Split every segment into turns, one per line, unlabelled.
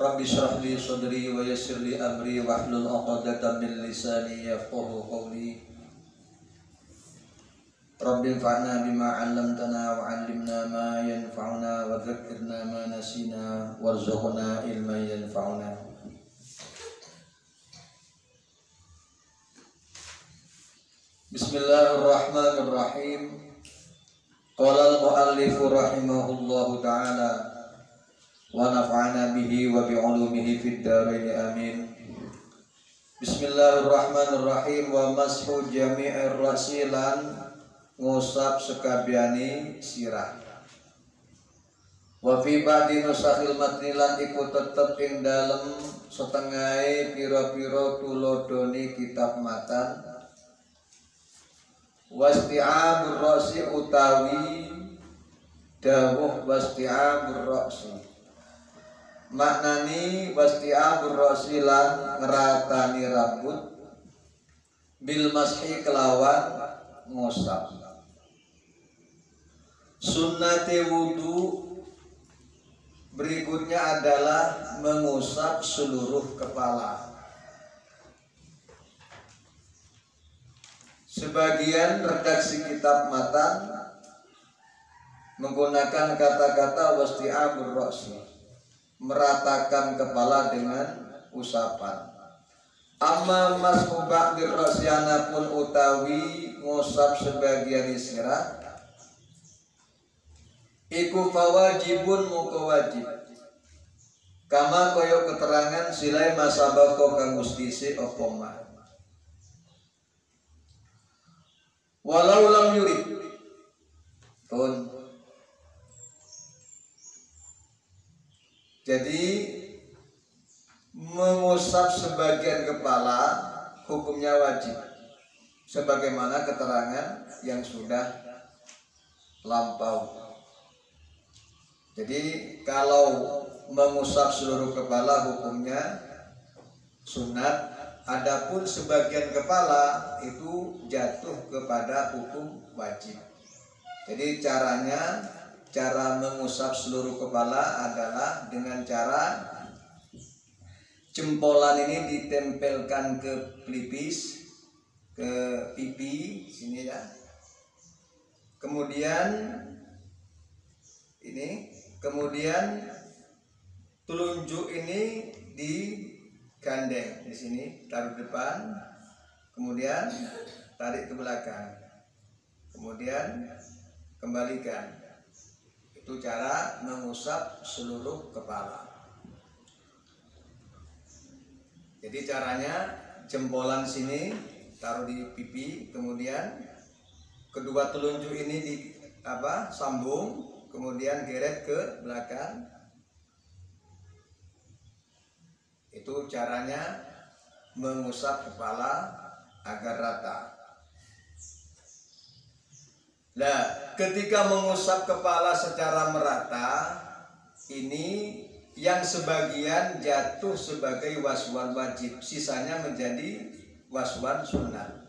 Rabbi shrah li sadri wa yassir li amri wahlul 'uqdatam min lisani yafqahu qawli. Rabbi anfa'na bima 'allamtana wa 'allimna ma yanfa'una wa dzakkirna ma nasina warzuqna ilman yanfa'una. Bismillahirrahmanirrahim. Qala al-mu'allif rahimahullahu ta'ala wa nafa'ana bihi wa bi'ulumihi fid dharain amin. Bismillahirrahmanirrahim. Wa mashu jami'ir rasilan ngusap sekabiani sirah. Wa fi ba'di nusakhil matnilan iku tetep ing dalem setengahe pira-pira tulodoni kitab matan. Wasti'abur rasi utawi dawuh wasti'abur rasi maknani wasti'abur rasi lan ngeratani rambut bil mashi kelawan ngusap. Sunnati wudu berikutnya adalah mengusap seluruh kepala. Sebagian redaksi kitab matan menggunakan kata-kata wasti'abur ra'si, meratakan kepala dengan usapan. Amma mashu ba'dir ra'syana pun utawi ngusap sebagian sirah iku fawajibun muka wajib. Kama koyo keterangan silai masabako kang gustisi opoma. Walau lam yurid pun. Jadi mengusap sebagian kepala hukumnya wajib, sebagaimana keterangan yang sudah lampau. Jadi kalau mengusap seluruh kepala hukumnya sunat. Adapun sebagian kepala itu jatuh kepada hukum wajib. Jadi cara mengusap seluruh kepala adalah dengan cara jempolan ini ditempelkan ke pelipis, ke pipi sini ya. Kemudian telunjuk ini digandeng di sini, taruh depan, kemudian tarik ke belakang, kemudian kembalikan. Itu cara mengusap seluruh kepala. Jadi caranya jempolan sini taruh di pipi, kemudian kedua telunjuk ini sambung, kemudian geret ke belakang. Itu caranya mengusap kepala agar rata. Nah, ketika mengusap kepala secara merata, ini yang sebagian jatuh sebagai waswan wajib, sisanya menjadi waswan sunnah.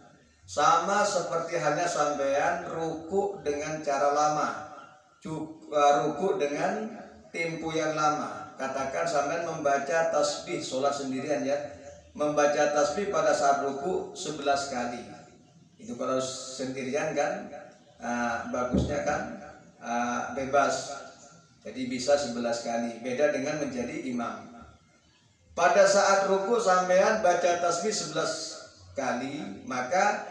Sama seperti halnya sampean ruku dengan cara lama, ruku dengan tempo yang lama. Katakan sampean membaca tasbih sholat sendirian ya, membaca tasbih pada saat ruku 11 kali. Itu kalau sendirian kan bagusnya kan bebas, jadi bisa 11 kali. Beda dengan menjadi imam. Pada saat ruku sampean baca tasbih 11 kali, maka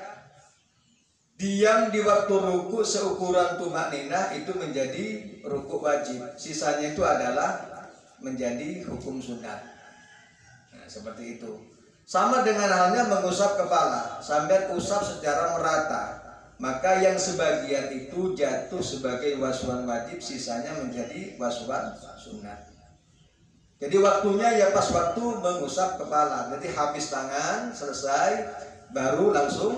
diam di waktu ruku seukuran tumakninah itu menjadi ruku wajib. Sisanya itu adalah menjadi hukum sunat. Nah, seperti itu. Sama dengan halnya mengusap kepala, sambil usap secara merata, maka yang sebagian itu jatuh sebagai waswan wajib, sisanya menjadi waswan sunat. Jadi waktunya ya pas waktu mengusap kepala. Jadi habis tangan selesai baru langsung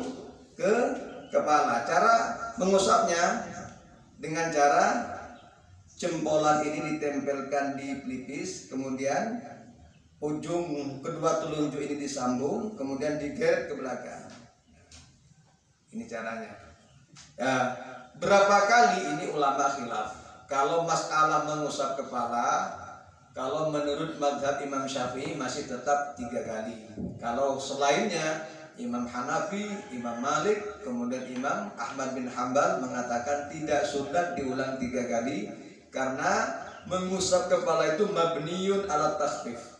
ke kepala. Cara mengusapnya dengan cara jempolan ini ditempelkan di pelipis, kemudian ujung kedua telunjuk ini disambung, kemudian digeret ke belakang. Ini caranya. Ya, berapa kali ini ulama khilaf. Kalau masalah mengusap kepala, Kalau menurut mazhab Imam Syafi'i masih tetap 3 kali. Kalau selainnya Imam Hanafi, Imam Malik, kemudian Imam Ahmad bin Hambal mengatakan tidak sunat diulang 3 kali karena mengusap kepala itu mabniyun ala takhfif.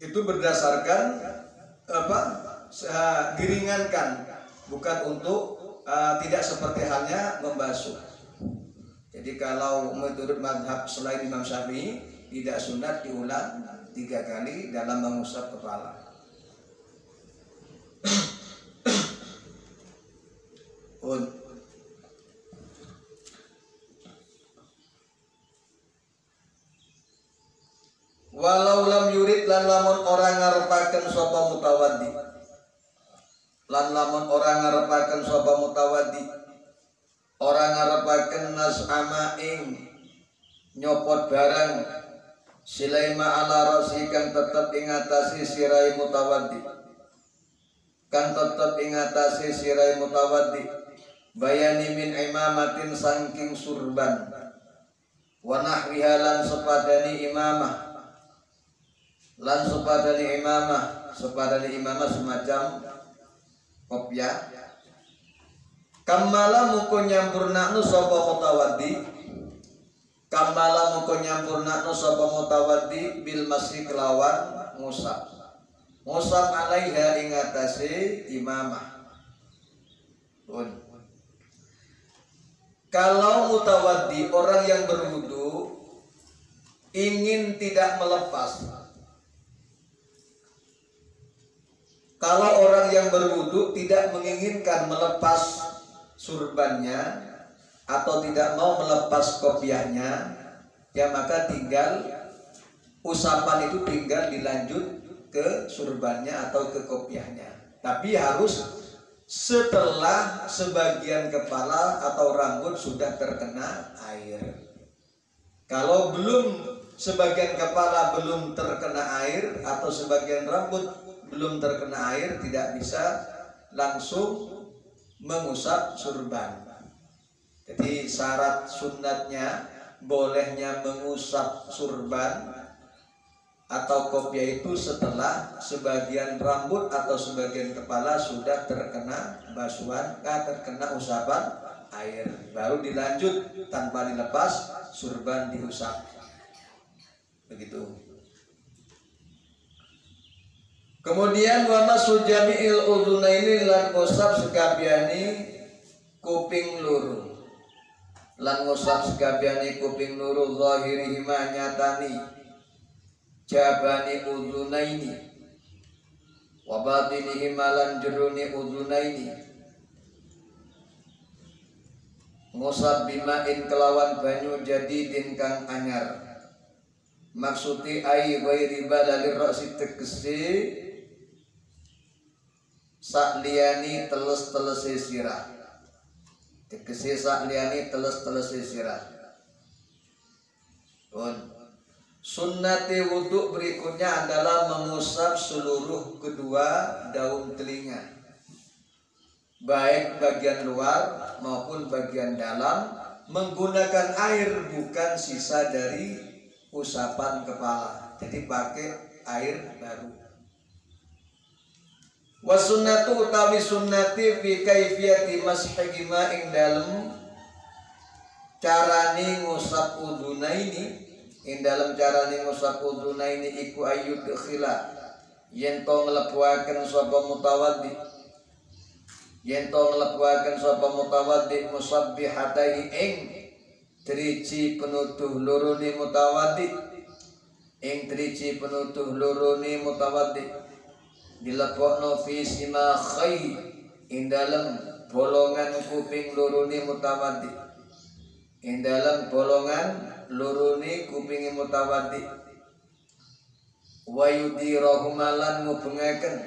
Itu berdasarkan diringankan, bukan untuk tidak seperti halnya membasuh. Jadi kalau menurut mazhab selain Imam Syafi'i tidak sunat diulang 3 kali dalam mengusap kepala. Walau lam yurid lan lamun orang ngarepaken sapa mutawaddi. Lan lamun orang ngarepaken sapa mutawaddi. Orang ngarepaken nas'ama ing nyopot barang silaima ala rasi kang tetep ing atase sirai mutawaddi. Kang tetep ing atase sirai mutawaddi. Bayani min imamatin saking surban. Wa nahwiha lan sepadani imamah. Lan sepadani imamah semacam kopiah. Kamala muko nyampurnakno sapa mutawaddi. Kamala muko nyampurnakno sapa mutawaddi bil masih kelawan ngusap. Ngusap alaiha ing atase imamah. Kalau mutawaddi orang yang berwudu ingin tidak melepas. Kalau orang yang berwudu tidak menginginkan melepas surbannya atau tidak mau melepas kopiahnya, ya maka tinggal usapan itu tinggal dilanjut ke surbannya atau ke kopiahnya. Tapi harus setelah sebagian kepala atau rambut sudah terkena air. Kalau belum sebagian kepala belum terkena air atau sebagian rambut belum terkena air, tidak bisa langsung mengusap surban. Jadi syarat sunnatnya bolehnya mengusap surban atau kopiah itu setelah sebagian rambut atau sebagian kepala sudah terkena basuhan, terkena usapan air, baru dilanjut tanpa dilepas surban diusap. Begitu. Kemudian wa masu jami'il udhunaini lan ngusap sekabiani kuping luru. Lan ngusap sekabiani kuping luru zahirihima nyatani jabani udhunaini wa batinihima lan jeruni udhunaini. Ngusap bimain kelawan banyu jadidin kang anyar. Maksudi ai ghairi balalir ra'si tegese sakliyani teles-telese sirah. Tegese sakliyani teles-telese sirah. Sunnati wudhu berikutnya adalah mengusap seluruh kedua daun telinga, baik bagian luar maupun bagian dalam, menggunakan air bukan sisa dari usapan kepala. Jadi pakai air baru. Wasunnatu utawi sunnati fi kaifiyati mashhima ing dalem carane ngusap udhunaini. Ing dalem carane ngusap udhunaini iku ayyud khila yen to nglebuaken sapa mutawaddi. Yen to nglebuaken sapa mutawaddi musabbihatai ing driji penutuh lorone mutawaddi. Ing driji penutuh lorone mutawaddi dilebokno fi simakhai ing dalem bolongan kuping lorone mutawaddi. Ing dalem bolongan lorone kuping mutawaddi. Wa yudirahumalan ngubengaken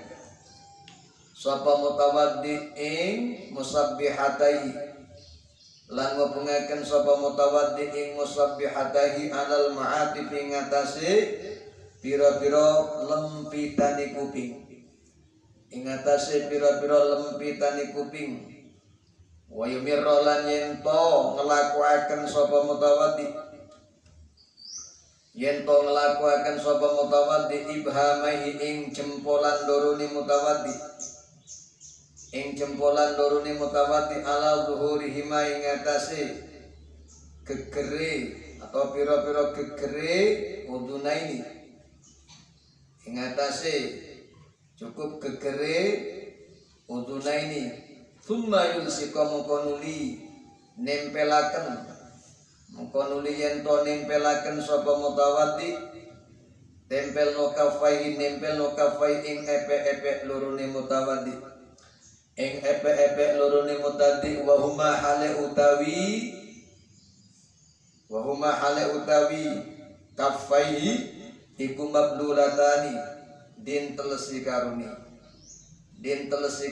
sapa mutawaddi ing musabbihatai. Lan ngubengaken sapa mutawaddi ing musabbihatai alal ma'atif ing atase pira-pira lempitane kuping. Ing atase pira-pira lempitane kuping. Wa yumirra lan yen to nglakuaken sapa mutawaddi yen to nglakuaken sapa mutawaddi ibhamaihi ing jempolan lorone mutawaddi ala zuhurihi ma ing atase gegere atau pira-pira gegere udunaini ing atase cukup gegere udunaini thumma yulsika mongkonuli nempelaken mongkonuli yen to nempelaken sapa mutawaddi tempel no kafai ing epe-epe lorone mutawaddi ing epe-epe lorone mutawaddi wa huma hale utawi kafaihi iku mablulatani din telesi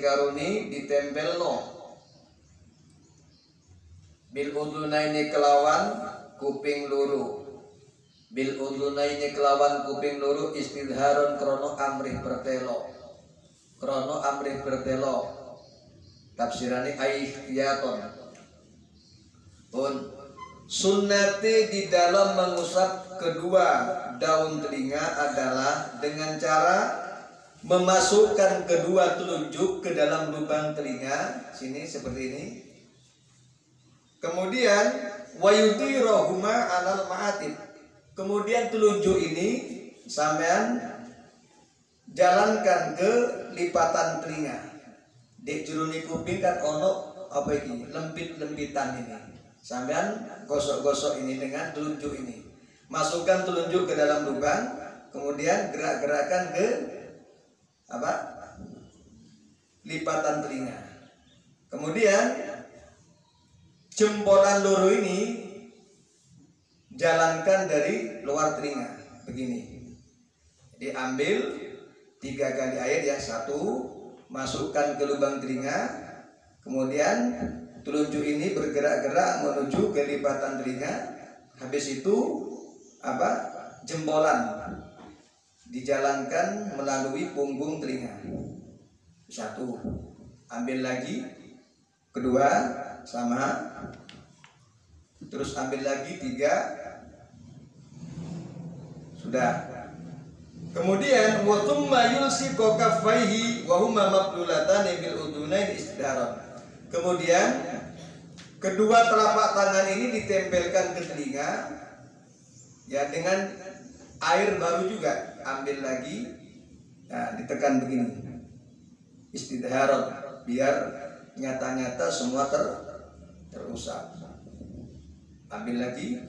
karuni ditempelno bil udunaini kelawan kuping loro istidharun krono amrih bertelo tafsirane aikhtiyaton pun sunnati di dalam mengusap kedua daun telinga adalah dengan cara memasukkan kedua telunjuk ke dalam lubang telinga sini seperti ini. Kemudian wayutirohuma alal ma'atib. Kemudian telunjuk ini sampean jalankan ke lipatan telinga. Di juruni kuping kan ono apa ini? Lempit-lempitan ini. Sampean gosok-gosok ini dengan telunjuk ini. Masukkan telunjuk ke dalam lubang, kemudian gerak-gerakan ke lipatan telinga. Kemudian jempolan loro ini jalankan dari luar telinga begini. Jadi ambil 3 kali air ya, 1 masukkan ke lubang telinga, kemudian telunjuk ini bergerak-gerak menuju ke lipatan telinga. Habis itu jempolan dijalankan melalui punggung telinga. 1, ambil lagi, 2 sama, terus ambil lagi 3, sudah. Kemudian wa thumma yulsiqu kaffaihi wa huma mablulatani bil udunain istidharan. Kemudian kedua telapak tangan ini ditempelkan ke telinga ya dengan air baru juga. Ambil lagi, nah, ditekan begini, istidharat, biar nyata-nyata semua terusap. Ambil lagi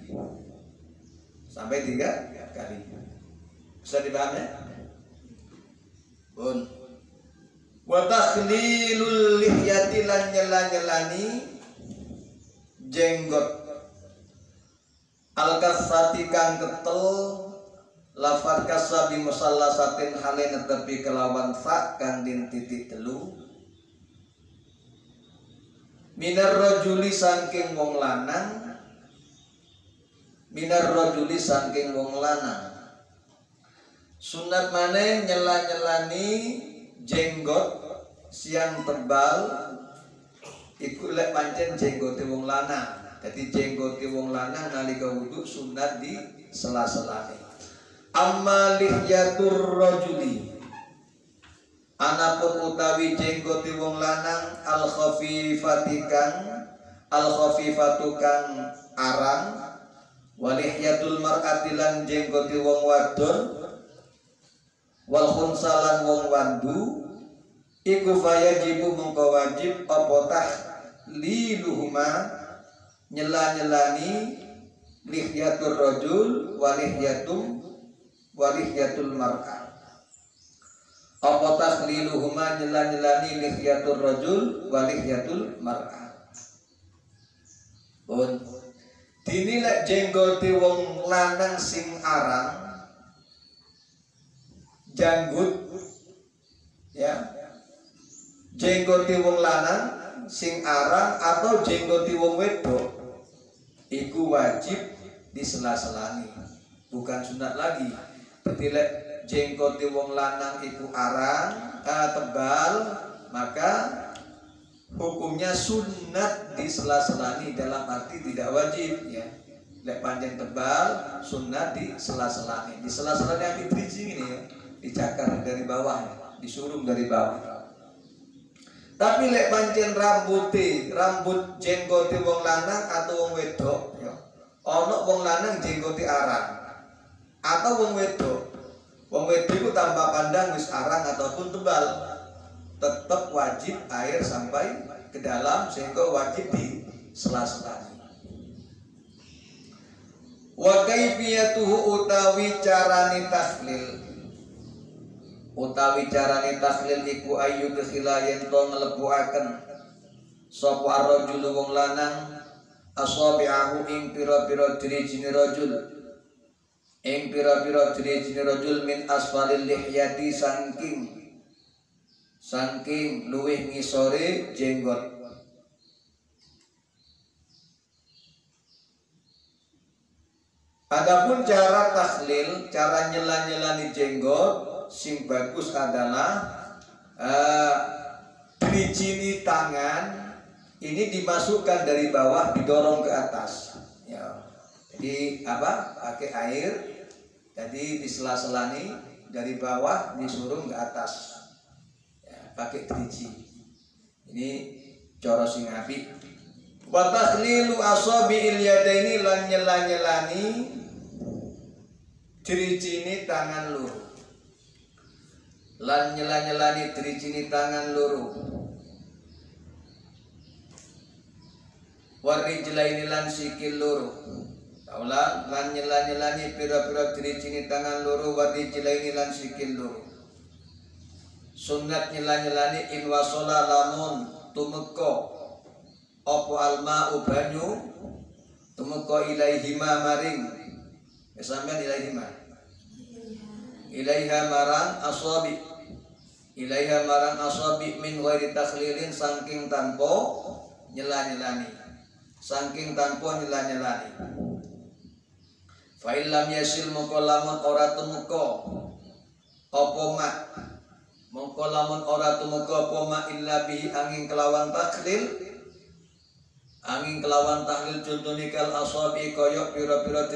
sampai 3 kali. Bisa dipahami? Bun. Wa takhlilul lihyati lan nyela-nyelani jenggot al-kasati kang ketel lafat kasabi musallasatin hale netepi kelawan fa kang din titik telu minar rajuli saking wong lanang sunat maneh nyela-nyelani jenggot siang tebal iku lek pancen jenggote wong lanang. Jadi jenggote wong lanang nalika wudu sunat di sela-selane. Amma lihyatur rajuli anapun utawi jenggote wong lanang al khafifatu kang arang walihyatul mar'ati lan jenggote wong wadon wal khunsalan wong wandu iku fayajibu mongko wajib apa tahliluhuma nyela-nyelani lihyatur rajul walihyatul mar'ah. Apa takhliluhuma nyela-nyelani lihyatur rajul walihyatul mar'ah. Pun dinilai jenggote wong lanang sing arang janggut ya, jenggote wong lanang sing arang atau jenggote wong wedok iku wajib disela-selani, bukan sunat lagi. Berarti lek jenggote wong lanang iku arang tebal, maka hukumnya sunat disela-selani, dalam arti tidak wajib ya. Lek panjang tebal sunat di sela-selane. Di sela-selane yang dibridging ini ya, dicakar dari bawah ya, disurum dari bawah. Tapi lek pancen rambut jenggote wong lanang atau wong wedok ya. Ono wong lanang jenggote arang atau wong wedok itu tanpa pandang wis arang ataupun tebal, tetap wajib air sampai ke dalam sehingga wajib di sela-selane. Wa kaifiyatuhu utawi carane takhlil iku ayu khila yen to nglebuaken sapa ar-rajul wong lanang asabi'ahu ing pira-pira dirijine rajul min asfalil lihyati saking luwih ngisore jenggot. Adapun cara takhlil, cara nyela-nyelani jenggot sing bagus adalah dirijini tangan ini dimasukkan dari bawah didorong ke atas ya. Jadi pakai air, jadi disela-selani dari bawah disuruh ke atas ya, pakai diriji. Ini cara sing apik. Wa takhlilu asabi'il yadaini lan nyela-nyelani dirijini tangan loro. Lan nyela-nyelani dirijini tangan loro. Warijlaini lan sikil loro. Taulah lan nyela-nyelani pira-pira dirijini tangan loro, warijlaini lan sikil loro. Sunat nyela-nyelani in wasola lamun tumeka apa alma'u banyu tumeka ilaihima maring sampeyan ilaiha marang asabi min ghairi takhlilin saking tanpa nyela-nyelani fa illam yasil mongko lamun ora tumeka apa mak illa bihi angin kelawan takhlil contohnya kal asabi kaya pira-pira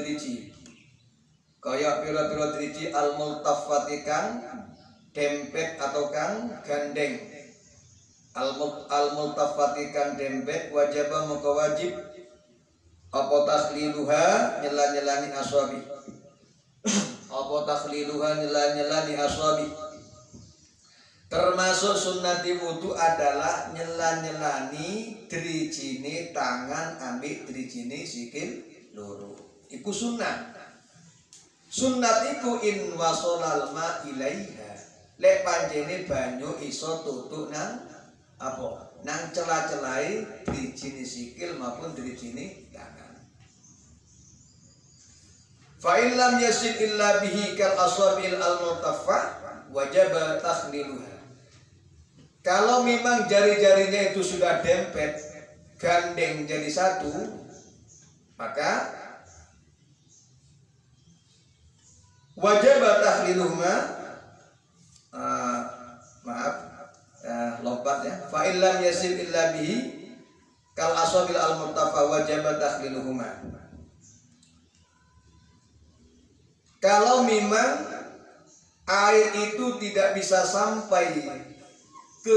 diriji al multaffati kang dempet atau kang gandeng al multaffati kang dempet wajib maka wajib apa takhliluha nyela-nyelani asabi termasuk sunnati wudu adalah nyela-nyelani dirijine tangan ambek dirijine sikil loro. Iku sunnah. Sunnat iku in wasolal ma ilaiha. Lek panjene banyu iso tutuk nang nang celah-celahe dirijine sikil maupun dirijine tangan. Fa in lam yasil illa bihi kal asabil al-multaffah wajib takhliluha. Kalau memang jari-jarinya itu sudah dempet, gandeng jadi satu, maka wajib takhliluhuma. Lompat ya. Fa illam yasil illa bihi kal asabil al murtafa wajib takhliluhuma. Kalau memang air itu tidak bisa sampai ke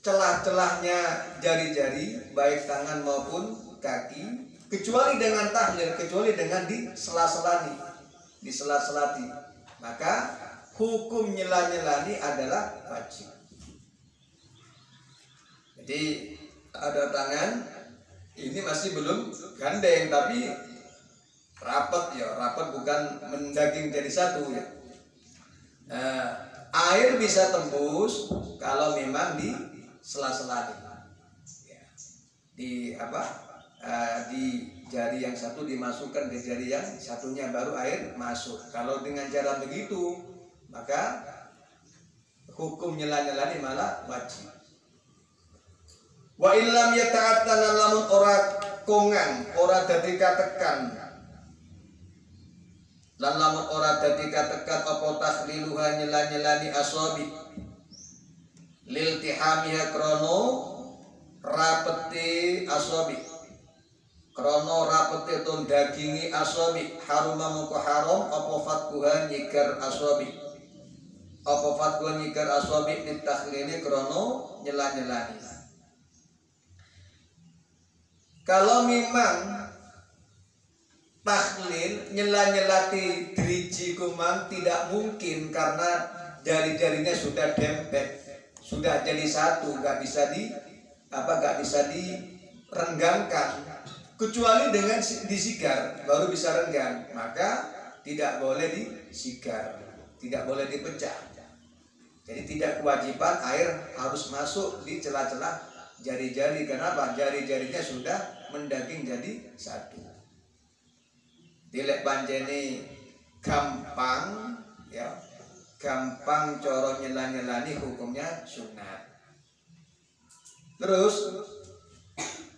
celah-celahnya jari-jari baik tangan maupun kaki kecuali dengan tahlil, kecuali dengan disela-selani, maka hukum nyela-nyelani adalah wajib. Jadi ada tangan ini masih belum gandeng tapi rapat bukan mendaging jadi satu ya. Air bisa tembus kalau memang di sela-selani ya. Di jari yang satu dimasukkan ke jari yang satunya baru air masuk. Kalau dengan cara begitu maka hukum nyela-nyelani malah wajib. Wa illam yata'attana lamun ora kongan, ora dadi katekan. Lan lamun ora dadi katekan apa takhliluha nyela-nyelani asabi lil tihamiha krono rapeti asabi krono rapete ton dagingi asabi haruma moko haram apa fatkuhan nyigar asabi apa fatkuhan nyigar asabi ditakhlili krono nyela-nyelani. Kalau memang takhlil nyela-nyelati driji kumang tidak mungkin karena jari-jarinya sudah dempet, sudah jadi satu, nggak bisa direnggangkan. Kecuali dengan disigar baru bisa renggang, maka tidak boleh disigar, tidak boleh dipecah. Jadi tidak kewajiban air harus masuk di celah-celah jari-jari. Kenapa? Jari-jarinya sudah mendaging jadi satu. Dilek panceni gampang, ya, gampang coro nyela-nyelani hukumnya sunat. Terus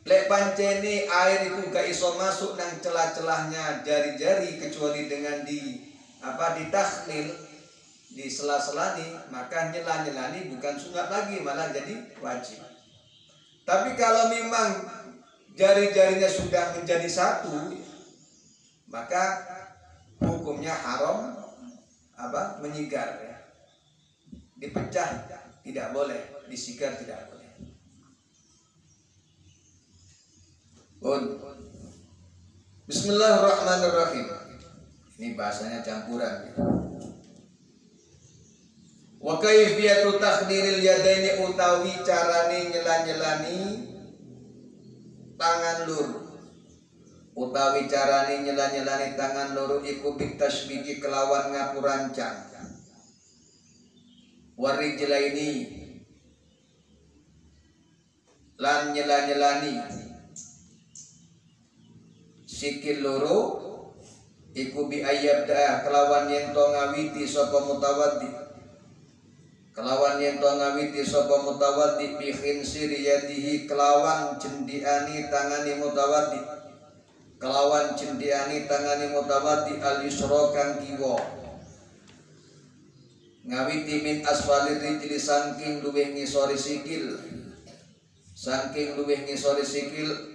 lek panceni air itu gak iso masuk nang celah-celahnya jari-jari kecuali dengan ditakhlil, di sela-selani, maka nyela-nyelani bukan sunat lagi, malah jadi wajib. Tapi kalau memang jari-jarinya sudah menjadi satu, maka hukumnya haram menyigar, ya. Dipecah tidak boleh, disigar tidak boleh. Bismillahirrahmanirrahim. Ini bahasanya campuran. Wa kaifiyatu takhlilil yadaini utawi carane nyela-nyelani tangan loro. Utawi carane nyela-nyelani tangan loro iku bitasbiki kelawan ngapurancang. Warijlaini lan nyela-nyelani sikil loro iku bi ayyabda kelawan yen to ngawiti sapa mutawaddi, kelawan yen to ngawiti sapa mutawaddi bi khinsiri yadihi kelawan cendiani tangani mutawaddi, kelawan cendiani tangani mutawaddi al yusra kang kiwa ngawiti min asfalir rijli saking luwih ngisori sikil, saking luwih ngisori sikil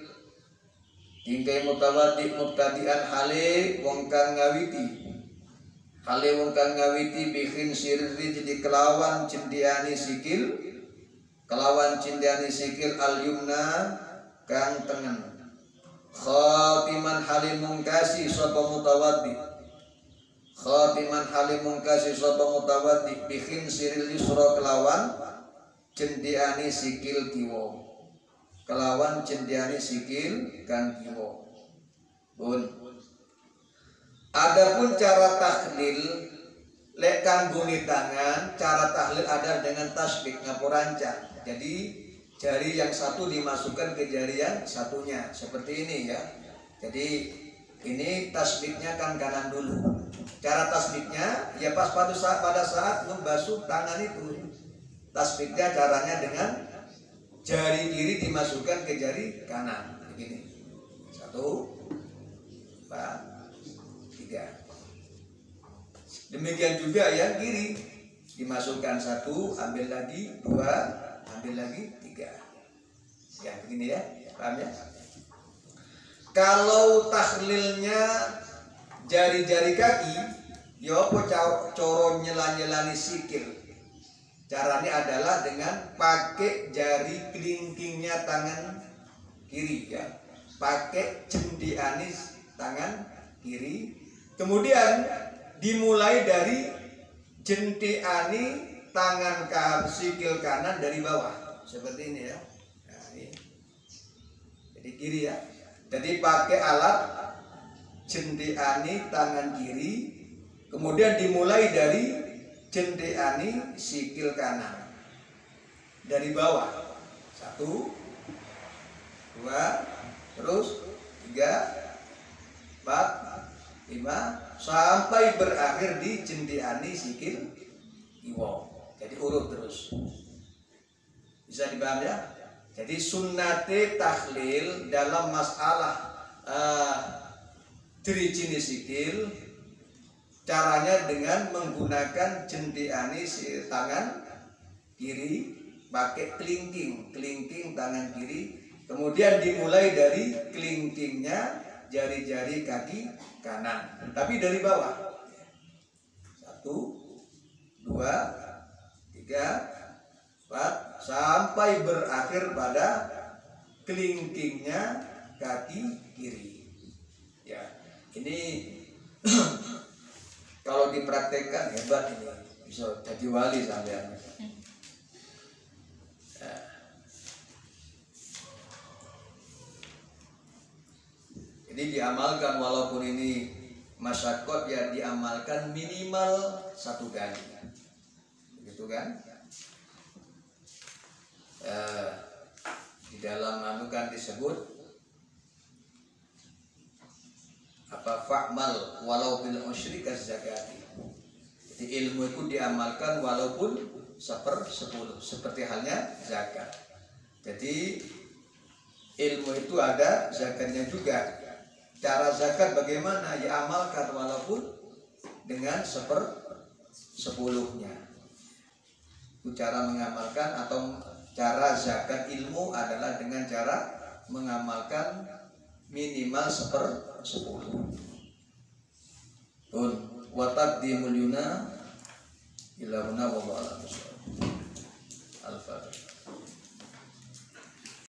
hingga mutawaddi mubtadian hale wong kang ngawiti bikin sirri jadi kelawan cendiani sikil, kelawan cendiani sikil al yumna kang tengen khatiman halim mungkasi sapa mutawaddi, khatiman halim mungkasi sapa mutawaddi bikin siril yusra kelawan cendiani sikil kiwa, kelawan cendiani sikil kang kiwa. Adapun cara takhlil lek kangguni tangan, cara takhlil ada dengan tasbih ngapurancang. Jadi jari yang satu dimasukkan ke jari yang satunya seperti ini, ya. Jadi ini tasbihnya kan kanan dulu. Cara tasbihnya ya pas pada saat membasuh tangan itu. Tasbihnya caranya dengan jari kiri dimasukkan ke jari kanan begini. 1, 2, 3. Demikian juga yang kiri dimasukkan 1, ambil lagi 2, ambil lagi 3. Ya begini, ya, paham ya? Kalau takhlilnya jari-jari kaki, ya apa coro nyela-nyelani sikil. Caranya adalah dengan pakai jari kelingkingnya tangan kiri, ya. Pakai cendiani tangan kiri. Kemudian dimulai dari cendiani tangan sikil kanan dari bawah. Seperti ini, ya. Nah, ini. Jadi kiri, ya. Jadi pakai alat cendiani tangan kiri. Kemudian dimulai dari cendiani sikil kanan dari bawah. 1, 2, terus 3, 4, 5 sampai berakhir di cendiani sikil kiwa. Jadi urut terus. Bisa dipaham, ya? Jadi sunnate takhlil dalam masalah driji sikil caranya dengan menggunakan cendiani tangan kiri, pakai kelingking tangan kiri, Kemudian dimulai dari kelingkingnya jari-jari kaki kanan, tapi dari bawah. 1, 2, 3, 4 sampai berakhir pada kelingkingnya kaki kiri. Ya, ini kalau dipraktekkan hebat, ini bisa jadi wali sampean. Ya. Jadi diamalkan, walaupun ini masyarakat ya diamalkan minimal 1 kali, begitu kan? Di dalam kan disebut apa, fa'mal walau bil usyri kazakati. Jadi ilmu itu diamalkan walaupun 1/10, seperti halnya zakat. Jadi ilmu itu ada zakatnya juga. Cara zakat bagaimana? Ya amalkan walaupun dengan 1/10-nya. Itu cara mengamalkan, atau cara zakat ilmu adalah dengan cara mengamalkan minimal 1/10. Wa taqdimul yuna ila huna wa ba'ala. Al-Fatihah.